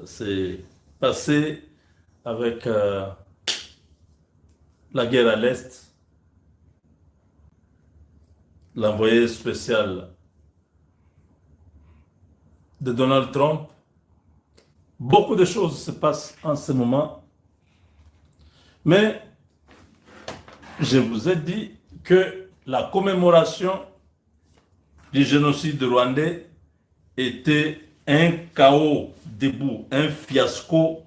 c'est passé avec la guerre à l'Est, l'envoyé spécial de Donald Trump. Beaucoup de choses se passent en ce moment. Mais je vous ai dit que la commémoration du génocide rwandais était un chaos debout, un fiasco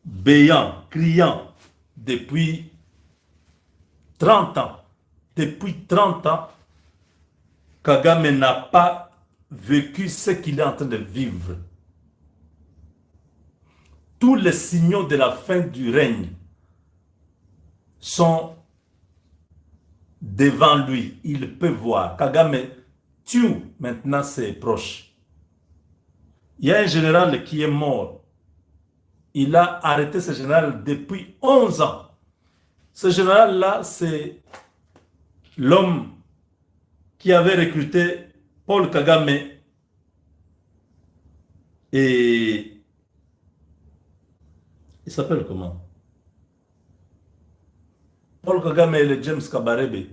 béant, criant depuis 30 ans. Depuis 30 ans, Kagame n'a pas vécu ce qu'il est en train de vivre. Tous les signaux de la fin du règne sont devant lui. Il peut voir. Kagame tue maintenant ses proches. Il y a un général qui est mort. Il a arrêté ce général depuis 11 ans. Ce général-là, c'est l'homme qui avait recruté Paul Kagame et il s'appelle comment? Paul Kagame et le James Kabarebe.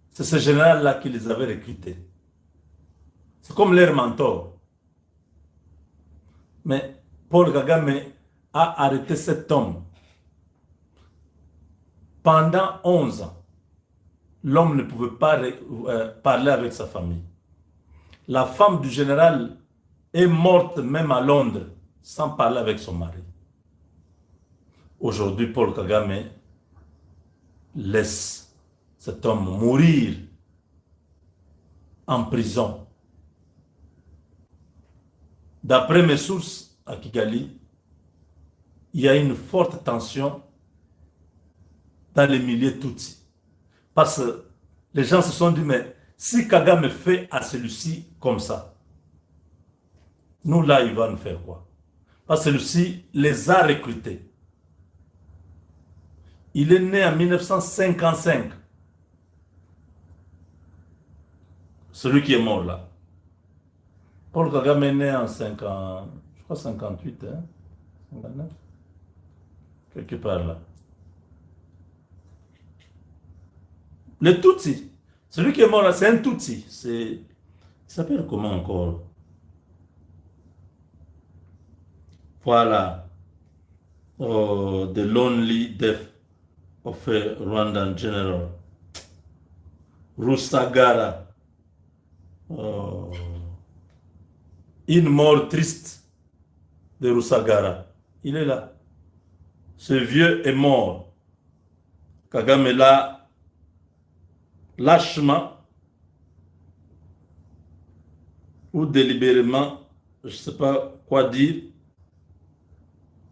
C'est ce général-là qui les avait recrutés. C'est comme leur mentor. Mais Paul Kagame a arrêté cet homme. Pendant 11 ans, l'homme ne pouvait pas parler avec sa famille. La femme du général est morte même à Londres sans parler avec son mari. Aujourd'hui, Paul Kagame laisse cet homme mourir en prison. D'après mes sources à Kigali, il y a une forte tension dans les milieux Tutsis. Parce que les gens se sont dit, mais si Kagame fait à celui-ci comme ça, nous là, il va nous faire quoi? Parce que celui-ci les a recrutés. Il est né en 1955. Celui qui est mort là. Paul Kagame est né en 50, je crois 58, hein? 59, quelque part là. Le Tutsi, celui qui est mort là, c'est un Tutsi. Il s'appelle comment encore? Voilà. Oh, the lonely death of a Rwandan general. Rusagara. Oh. Une mort triste de Rusagara. Il est là. Ce vieux est mort. Kagame l'a lâchement ou délibérément, je ne sais pas quoi dire,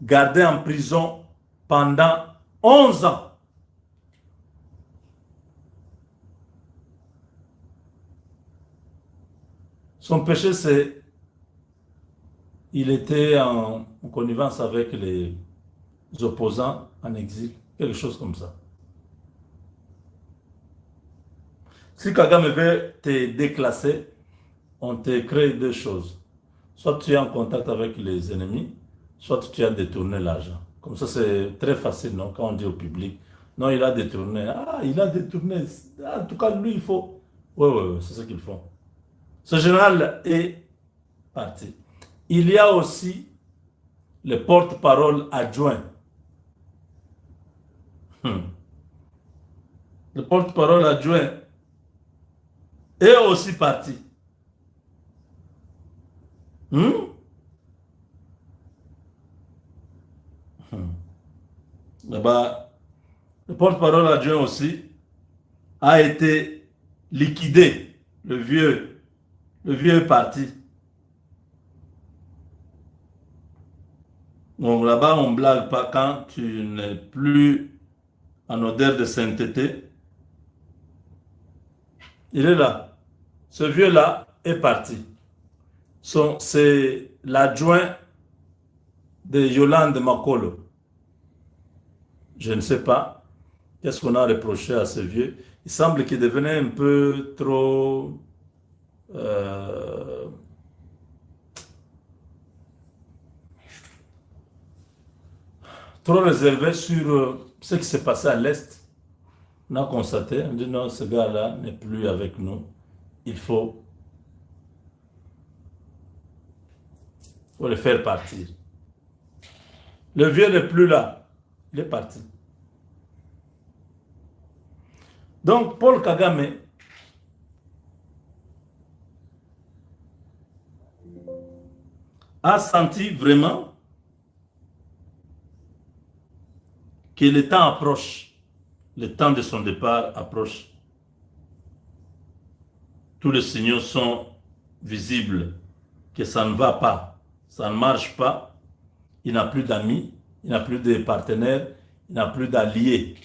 gardé en prison pendant 11 ans. Son péché, c'est il était en connivence avec les opposants en exil, quelque chose comme ça. Si Kagame veut te déclasser, on te crée deux choses. Soit tu es en contact avec les ennemis, soit tu as détourné l'argent. Comme ça, c'est très facile, non? Quand on dit au public, non, il a détourné. Ah, il a détourné. En tout cas, lui, il faut. Oui, c'est ce qu'ils font. Ce général est parti. Il y a aussi le porte-parole adjoint. Le porte-parole adjoint est aussi parti. Là-bas, le porte-parole adjoint aussi a été liquidé. Le vieux est parti. Donc là-bas, on ne blague pas quand tu n'es plus en odeur de sainteté. Il est là. Ce vieux-là est parti. C'est l'adjoint de Yolande Makolo. Je ne sais pas qu'est-ce qu'on a reproché à ce vieux. Il semble qu'il devenait un peu trop... trop réservé sur ce qui s'est passé à l'Est. On a constaté, on dit non, ce gars-là n'est plus avec nous. Il faut le faire partir. Le vieux n'est plus là. Il est parti. Donc, Paul Kagame a senti vraiment que le temps approche. Le temps de son départ approche. Tous les signaux sont visibles que ça ne va pas, ça ne marche pas. Il n'a plus d'amis, il n'a plus de partenaires, il n'a plus d'alliés.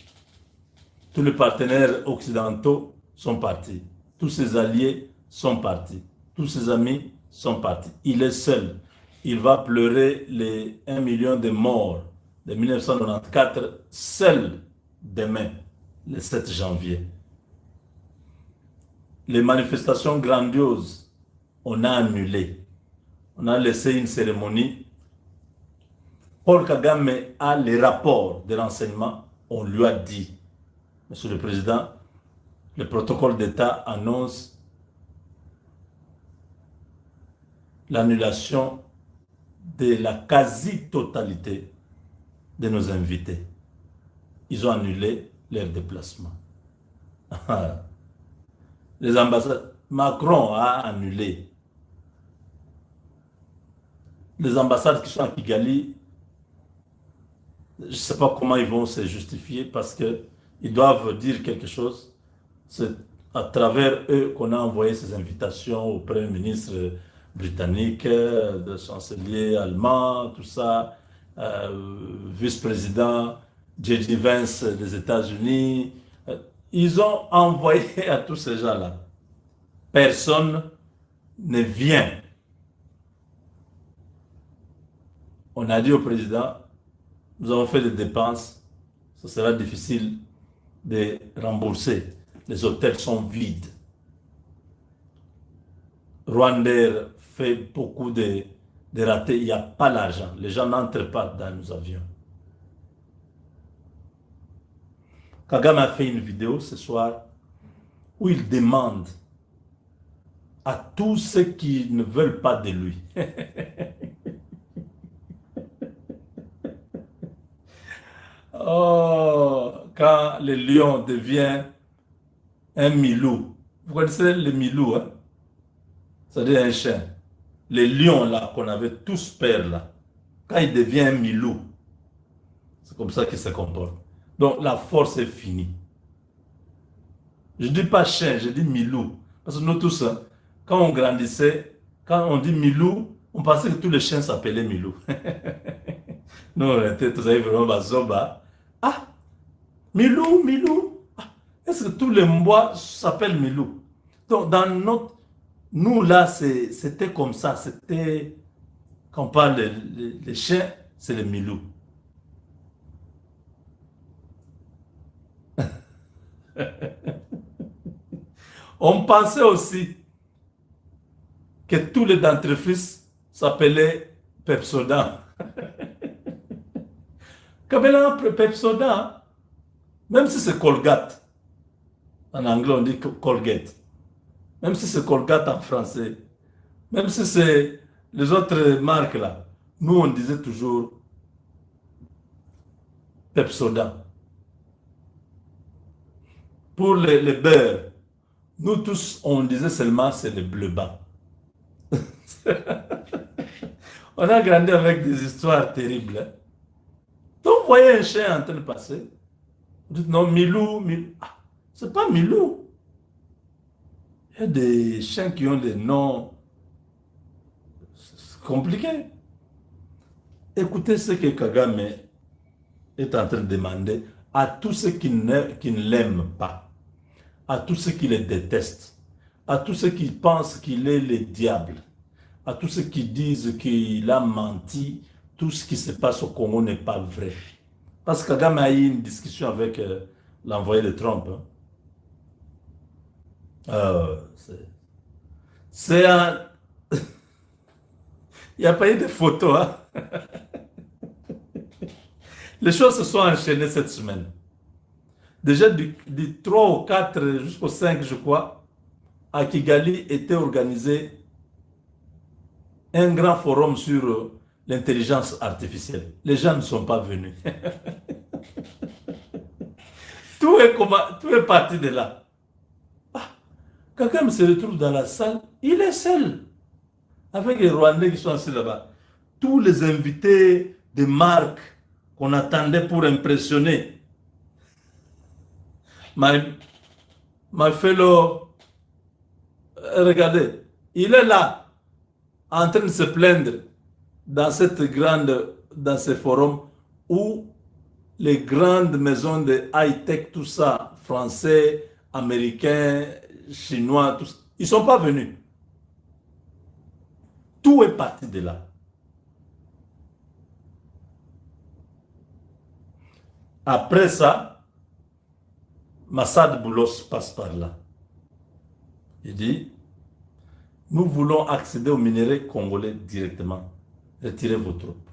Tous les partenaires occidentaux sont partis. Tous ses alliés sont partis. Tous ses amis sont partis. Il est seul. Il va pleurer les 1 million de morts de 1994 seul demain, le 7 janvier. Les manifestations grandioses, on a annulé. On a laissé une cérémonie. Paul Kagame a les rapports de renseignement. On lui a dit, Monsieur le Président, le protocole d'État annonce l'annulation de la quasi-totalité de nos invités. Ils ont annulé leur déplacement. Les ambassades, Macron a annulé. Les ambassades qui sont à Kigali, je ne sais pas comment ils vont se justifier parce qu'ils doivent dire quelque chose. C'est à travers eux qu'on a envoyé ces invitations au Premier ministre britannique, le chancelier allemand, tout ça, vice-président J.D. Vance des États-Unis. Ils ont envoyé à tous ces gens-là. Personne ne vient. On a dit au président, nous avons fait des dépenses, ce sera difficile de rembourser. Les hôtels sont vides. Rwandair fait beaucoup de ratés, il n'y a pas l'argent. Les gens n'entrent pas dans nos avions. Kagame a fait une vidéo ce soir où il demande à tous ceux qui ne veulent pas de lui. Oh, quand le lion devient un milou. Vous connaissez le milou, hein? C'est-à-dire un chien. Les lions là, qu'on avait tous peur là, quand il devient un milou, c'est comme ça qu'il se comporte. Donc la force est finie. Je ne dis pas chien, je dis milou. Parce que nous tous, hein, quand on grandissait, quand on dit milou, on pensait que tous les chiens s'appelaient milou. Nous, on était tous vraiment bazoba. Ah, milou, milou. Ah, est-ce que tous les mois s'appellent milou? Donc, dans notre... Nous, là, c'était comme ça. C'était... Quand on parle des chiens, c'est les milou. On pensait aussi que tous les dentifrices s'appelaient Pepsodent. Kabela Pepsodent, même si c'est Colgate, en anglais on dit Colgate, même si c'est Colgate en français, même si c'est les autres marques là, nous on disait toujours Pepsodent. Pour les beurres, nous tous on disait seulement c'est le bleu bas. On a grandi avec des histoires terribles. Hein? Donc, vous voyez un chien en train de passer. Vous dites non, Milou, Milou. Ah, c'est pas Milou. Il y a des chiens qui ont des noms compliqués. Écoutez ce que Kagame est en train de demander à tous ceux qui ne l'aiment pas, à tous ceux qui le détestent, à tous ceux qui pensent qu'il est le diable, à tous ceux qui disent qu'il a menti, tout ce qui se passe au Congo n'est pas vrai. Parce que Kagame a eu une discussion avec l'envoyé de Trump. C'est un... Il n'y a pas eu de photos. Hein? Les choses se sont enchaînées cette semaine. Déjà du 3 au 4 jusqu'au 5, je crois, à Kigali était organisé un grand forum sur l'intelligence artificielle. Les gens ne sont pas venus. Tout est parti de là. Ah, Kagame se retrouve dans la salle, il est seul, avec les Rwandais qui sont assis là-bas. Tous les invités de marque qu'on attendait pour impressionner. My fellow, regardez, il est là, en train de se plaindre dans dans ce forum où les grandes maisons de high-tech, tout ça, français, américains, chinois, tout ça, ils ne sont pas venus. Tout est parti de là. Après ça, Massad Boulos passe par là. Il dit, nous voulons accéder aux minerais congolais directement. Retirez vos troupes.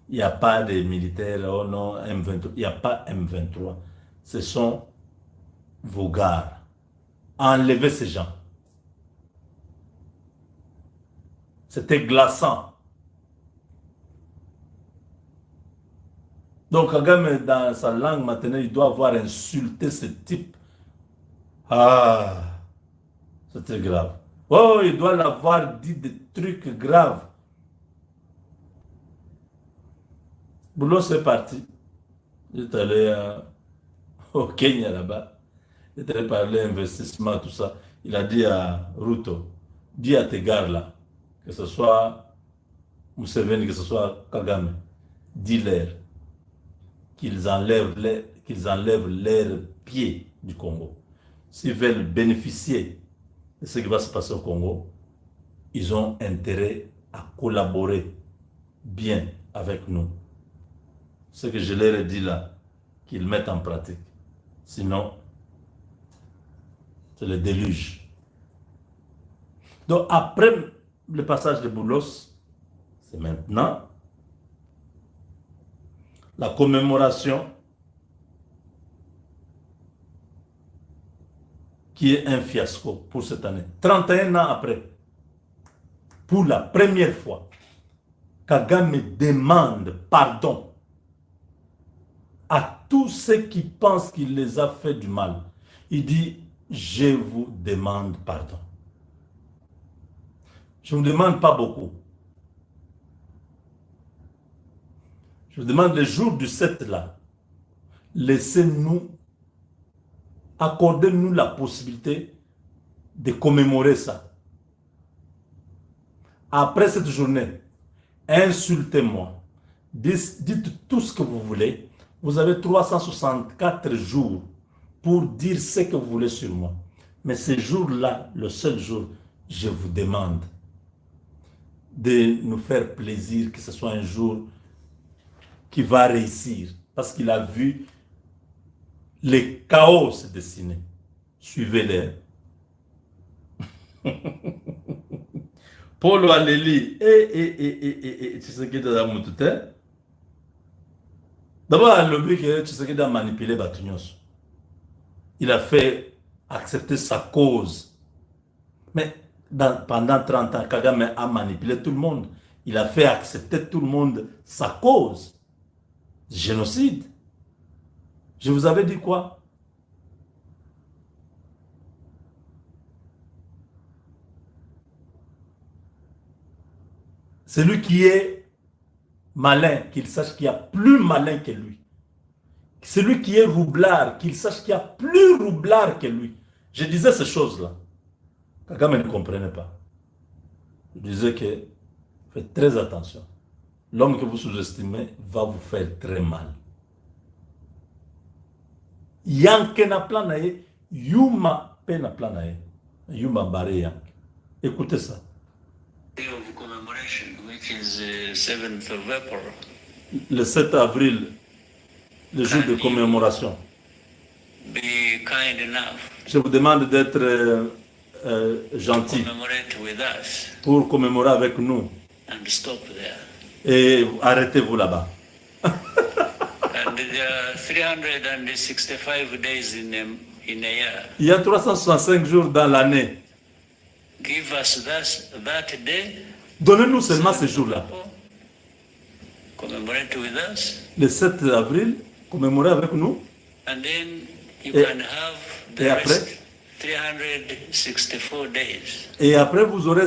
Il n'y a pas de militaires, oh non, M23. Il n'y a pas M23. Ce sont vos gars. Enlevez ces gens. C'était glaçant. Donc Kagame, dans sa langue maternelle, il doit avoir insulté ce type. Ah, c'était grave. Oh, il doit l'avoir dit des trucs graves. Boulos est parti. Il est allé au Kenya là-bas. Il est allé parler investissement, tout ça. Il a dit à Ruto, dis à tes gars là, que ce soit Museveni, que ce soit Kagame, dis-leur qu'ils enlèvent leurs pieds du Congo. S'ils veulent bénéficier de ce qui va se passer au Congo, ils ont intérêt à collaborer bien avec nous. Ce que je leur ai dit là, qu'ils mettent en pratique. Sinon, c'est le déluge. Donc après le passage de Boulos, c'est maintenant la commémoration qui est un fiasco pour cette année. 31 ans après, pour la première fois, Kagame demande pardon à tous ceux qui pensent qu'il les a fait du mal. Il dit, je vous demande pardon. Je ne vous demande pas beaucoup. Je vous demande le jour du 7 là, laissez-nous, accordez-nous la possibilité de commémorer ça. Après cette journée, insultez-moi, dites tout ce que vous voulez. Vous avez 364 jours pour dire ce que vous voulez sur moi. Mais ce jour-là, le seul jour, je vous demande de nous faire plaisir, que ce soit un jour qui va réussir. Parce qu'il a vu les chaos se dessiner. Suivez-les. Paul Aleli tu sais qui est dans la moutute. D'abord, le but que Tshisekedi a manipulé Batunyos. Il a fait accepter sa cause. Mais pendant 30 ans, Kagame a manipulé tout le monde. Il a fait accepter tout le monde sa cause. Génocide. Je vous avais dit quoi? Celui qui est malin, qu'il sache qu'il y a plus malin que lui. Celui qui est roublard, qu'il sache qu'il y a plus roublard que lui. Je disais ces choses-là. Kagame ne comprenait pas. Je disais que faites très attention. L'homme que vous sous-estimez va vous faire très mal. Yanke na planaye, Yuma pe na planaye. Yuma bare yank. Écoutez ça. Of commemoration, which is 7th of April. Le 7 avril, le jour de commémoration. Be kind enough. Je vous demande d'être gentil commemorate with us pour commémorer avec nous and stop there. Et arrêtez-vous là-bas. And there are 365 days in a year. Il y a 365 jours dans l'année. Give us that day. Donnez-nous seulement ces jours-là. Commemorate with us. Le 7 avril, commémorez avec nous. And then you Et- can have the et après? rest 364 days. Et après, vous aurez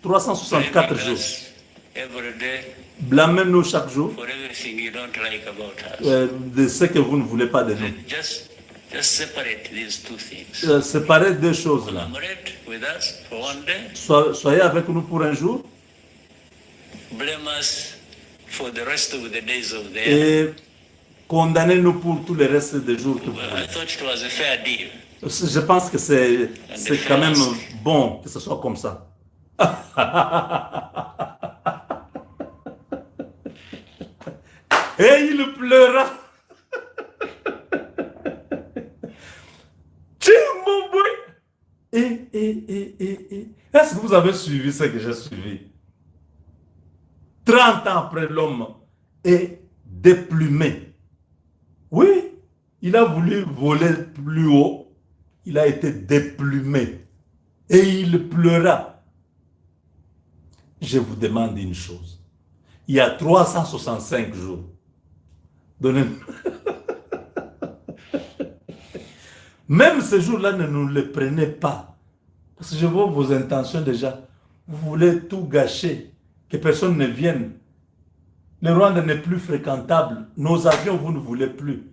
364 Blaming jours. us every day Blâmez-nous chaque jour for everything you don't like about us. de ce que vous ne voulez pas de nous. Just separate these two things. Séparez deux choses là. Commemorate with us for one day. Soyez avec nous pour un jour Blame us for the rest of the days of the year. et condamnez-nous pour tous les restes des jours que vous Well, voulez. I thought it was a fair deal. Je pense que c'est quand même bon que ce soit comme ça. Et il pleura. Tiens, mon boy. Est-ce que vous avez suivi ce que j'ai suivi? 30 ans après, l'homme est déplumé. Oui, il a voulu voler plus haut. Il a été déplumé. Et il pleura. Je vous demande une chose. Il y a 365 jours. Donnez-nous. Même ces jours-là, ne nous les prenez pas. Parce que je vois vos intentions déjà. Vous voulez tout gâcher. Que personne ne vienne. Le Rwanda n'est plus fréquentable. Nos avions, vous ne voulez plus.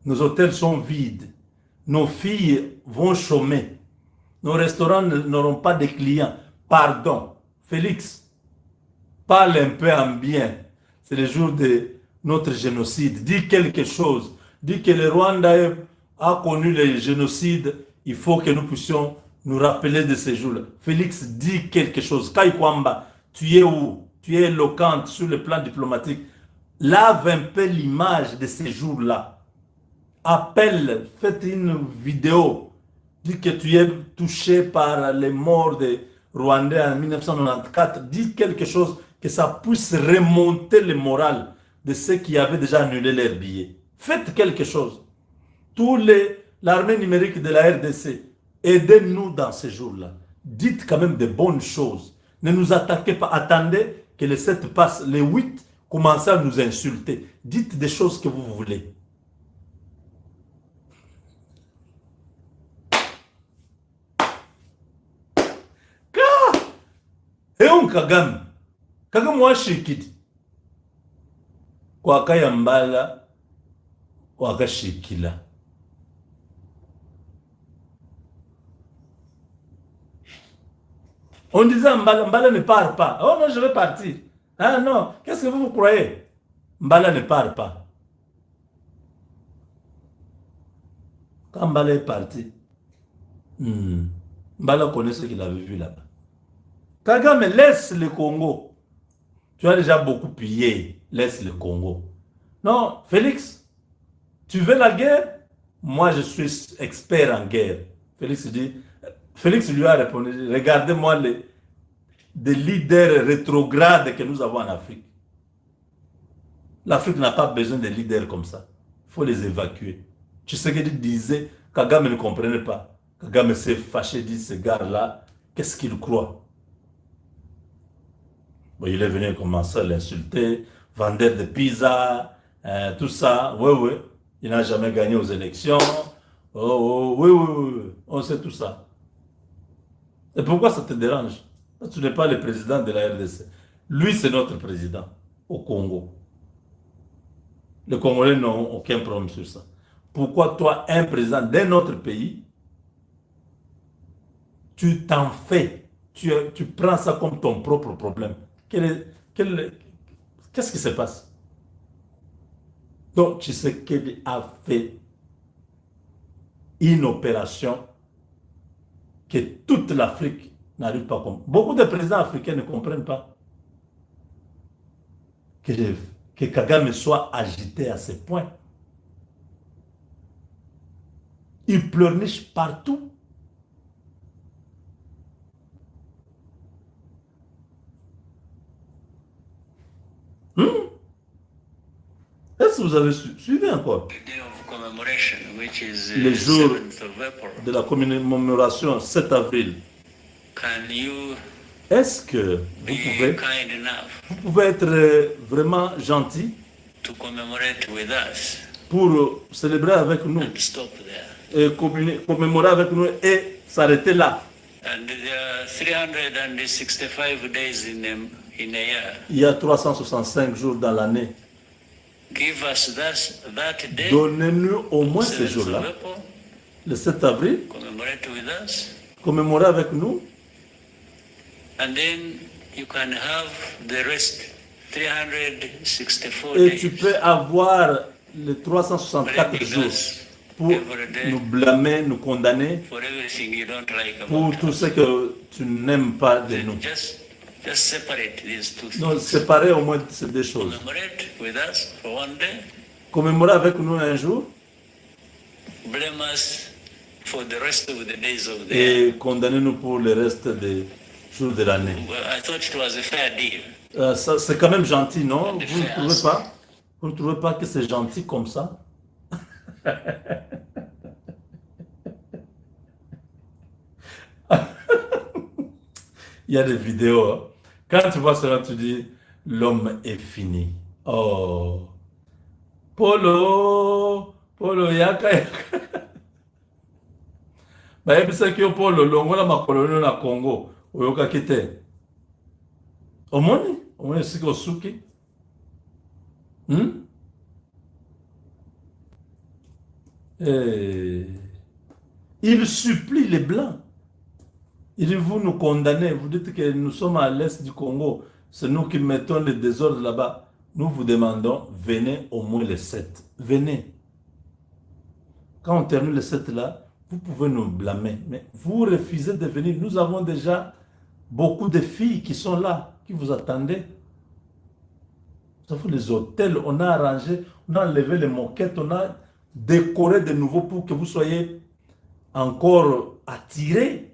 Nos hôtels sont vides. Nos filles vont chômer. Nos restaurants n'auront pas de clients. Pardon. Félix, parle un peu en bien. C'est le jour de notre génocide. Dis quelque chose. Dis que le Rwanda a connu le génocide. Il faut que nous puissions nous rappeler de ces jours-là. Félix, dis quelque chose. Kaikwamba, tu es où? Tu es éloquente sur le plan diplomatique. Lave un peu l'image de ces jours-là. Appelle, faites une vidéo. Dis que tu es touché par les morts des Rwandais en 1994. Dis quelque chose que ça puisse remonter le moral de ceux qui avaient déjà annulé leurs billets. Faites quelque chose. L'armée numérique de la RDC, aidez-nous dans ces jours-là. Dites quand même de bonnes choses. Ne nous attaquez pas. Attendez que le 7 passe. Le 8, commencez à nous insulter. Dites des choses que vous voulez. Et on Kagame. Kagame wa shikidi. Kwa kaya mbala. Waka shikila. On disait Mbala ne part pas. Oh non, je vais partir. Ah non, qu'est-ce que vous croyez? Mbala ne part pas. Quand Mbala est parti, Mbala connaît ce qu'il avait vu là-bas. Kagame, laisse le Congo. Tu as déjà beaucoup pillé. Laisse le Congo. Non, Félix, tu veux la guerre? Moi, je suis expert en guerre. Félix lui a répondu, regardez-moi des leaders rétrogrades que nous avons en Afrique. L'Afrique n'a pas besoin de leaders comme ça. Il faut les évacuer. Tu sais qu'il disait, Kagame ne comprenait pas. Kagame s'est fâché, dit, ce gars-là, qu'est-ce qu'il croit? Bon, il est venu commencer à l'insulter, vendeur de pizza, tout ça. Oui. Il n'a jamais gagné aux élections. Oui. On sait tout ça. Et pourquoi ça te dérange? Parce que tu n'es pas le président de la RDC. Lui, c'est notre président au Congo. Les Congolais n'ont aucun problème sur ça. Pourquoi toi, un président d'un autre pays, tu t'en fais, tu prends ça comme ton propre problème? Qu'est-ce qui se passe? Donc, Tshisekedi a fait une opération que toute l'Afrique n'arrive pas à comprendre. Beaucoup de présidents africains ne comprennent pas que Kagame soit agité à ce point. Il pleurniche partout. si vous avez suivi encore. The day of commemoration, which is Le jour 7th of April. de la commémoration 7 avril. Can you Est-ce que be vous kind enough pouvez être vraiment gentil to commemorate with us pour célébrer avec nous and stop there? et commémorer avec nous et s'arrêter là? And there are 365 days in a year. Il y a 365 jours dans l'année. Give us that day, Donnez-nous au moins ces 7th jours-là, of April, le 7 avril, commemorate with us, commémorer avec nous. and then you can have the rest, 364 Et days. tu peux avoir les 364 Blaming jours us pour every day nous blâmer, nous condamner for everything you don't like pour about tout us. ce que tu n'aimes pas de nous. Just separate these two Donc, things. séparer au moins ces deux choses. Commemorate with us for one day, Commémorer avec nous un jour blame us for the rest of the days of the year. et condamner-nous pour le reste des jours de l'année. Well, I thought it was a fair deal. C'est quand même gentil, non? Vous ne trouvez pas? Vous ne trouvez pas que c'est gentil comme ça? Il y a des vidéos. Hein. Quand tu vois cela, tu dis, l'homme est fini. Oh. Polo, Polo, yaka, yaka. bayebisa ki yo Polo longola makoloni na Congo oyokaki te. Omoni esika osuki. Il supplie les Blancs. Il dit, vous nous condamnez, vous dites que nous sommes à l'est du Congo, c'est nous qui mettons le désordre là-bas. Nous vous demandons, venez au moins les 7. Venez. Quand on termine les 7 là, vous pouvez nous blâmer. Mais vous refusez de venir. Nous avons déjà beaucoup de filles qui sont là, qui vous attendaient. Vous savez, les hôtels, on a arrangé, on a enlevé les moquettes, on a décoré de nouveau pour que vous soyez encore attirés.